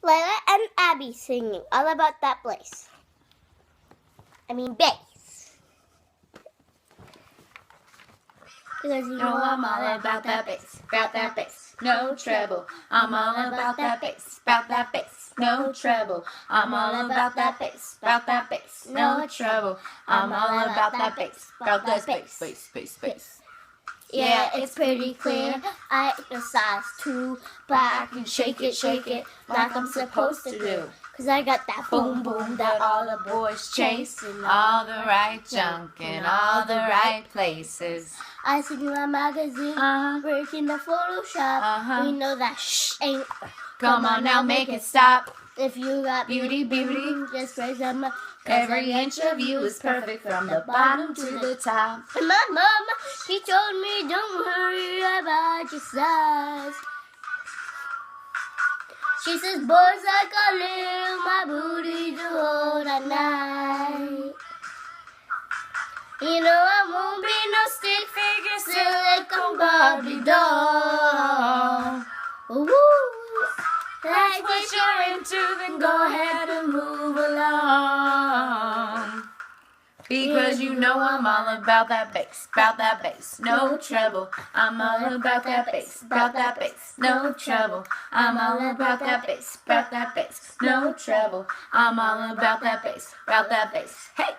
Layla and Abby singing All About That Bass. Because you know I'm all about that bass, no treble. I'm all about that bass, no treble. I'm all about that bass, no treble. I'm all about that bass. Yeah, it's pretty clear. I exercise too, but I can shake it like I'm supposed to do. Cause I got that boom boom that all the boys chase. All the right junk in all the right places. I see my magazine, breaking the Photoshop. We know that ain't. Come on now, make it stop. If you got Beauty, just raise them up. Every inch of you is perfect from the bottom to the top. And my mama, she told me don't worry about your size. She says boys like a little, my booty to hold at night. You know I won't be no stick figure silicone Barbie doll. Ooh, That's what you're into, then go ahead and move along. Because you know I'm all about that bass, no treble. I'm all about that bass, no treble. I'm all about that bass, no treble. I'm all about that bass, Hey,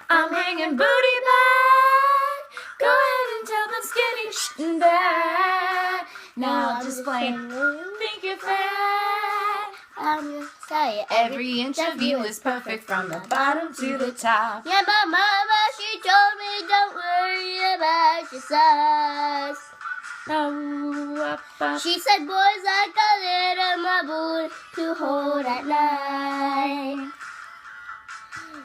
I'm hanging booty back. Go ahead and tell them skinny back. Now just plain think you're fat. Say Every inch of you is perfect from the bottom to the top. Yeah, my mama, she told me don't worry about your size. She said boys like a little my booty to hold at night.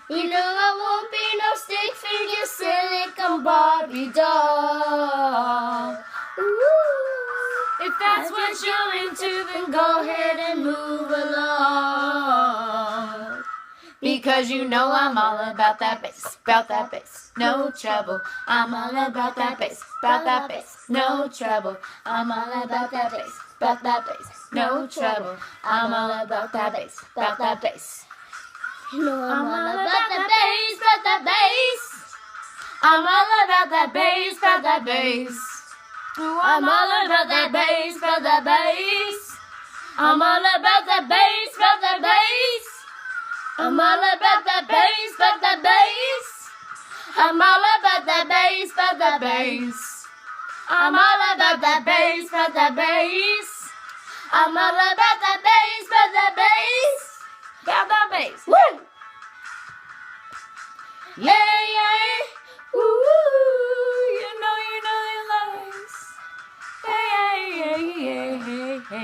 You know I won't be no stick figure silicone Barbie doll. Ooh, If that's what you're into, then go ahead and move along. Because you know I'm all about that bass, no treble. I'm all about that bass, no treble. I'm all about that bass, no treble. I'm all about that bass, you know I'm all about that bass, I'm all about that bass, I'm all about that bass, I'm all about that bass, I'm all about that bass, I'm all about that bass, I'm all about that bass, I'm all about that bass, Woo! Yeah, ooh, you know your lies. Hey.